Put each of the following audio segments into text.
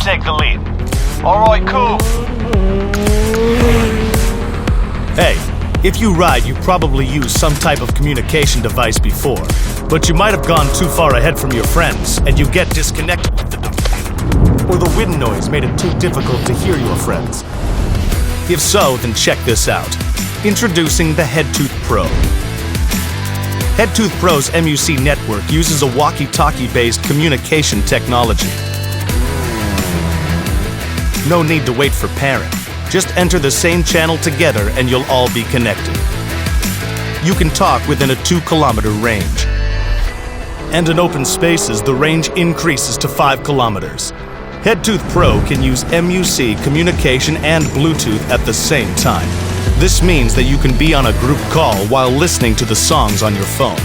take the lead. Alright, cool. Hey, if you ride, you probably use some type of communication device before, but you might have gone too far ahead from your friends, and you get disconnected with the device. Or the wind noise made it too difficult to hear your friends. If so, then check this out. Introducing the HEADTOOTH Pro. HEADTOOTH Pro's MUC network uses a walkie-talkie-based communication technology. No need to wait for pairing. Just enter the same channel together and you'll all be connected. You can talk within a 2-kilometer range. And in open spaces, the range increases to 5 kilometers. HEADTOOTH Pro can use MUC communication and Bluetooth at the same time. This means that you can be on a group call while listening to the songs on your phone.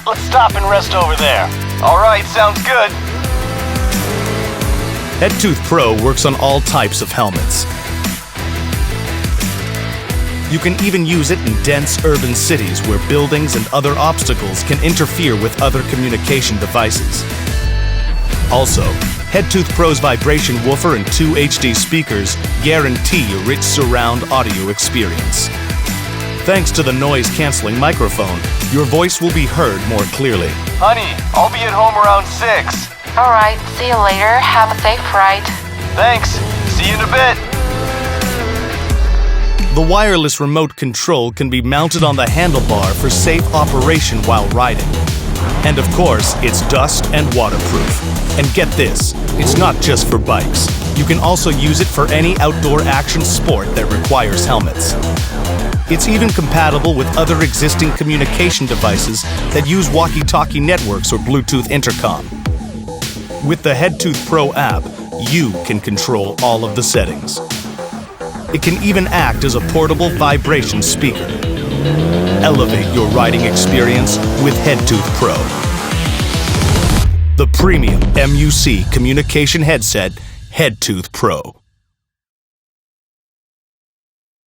Let's stop and rest over there. Alright, sounds good. HEADTOOTH Pro works on all types of helmets. You can even use it in dense urban cities where buildings and other obstacles can interfere with other communication devices. Also, HEADTOOTH Pro's vibration woofer and 2 HD speakers guarantee a rich surround audio experience. Thanks to the noise-canceling microphone, your voice will be heard more clearly. Honey, I'll be at home around 6. Alright, see you later. Have a safe ride. Thanks. See you in a bit. The wireless remote control can be mounted on the handlebar for safe operation while riding. And of course, it's dust and waterproof. And get this, it's not just for bikes. You can also use it for any outdoor action sport that requires helmets. It's even compatible with other existing communication devices that use walkie-talkie networks or Bluetooth intercom. With the HEADTOOTH Pro app, you can control all of the settings. It can even act as a portable vibration speaker. Elevate your riding experience with HEADTOOTH Pro. The premium MUC communication headset, HEADTOOTH Pro.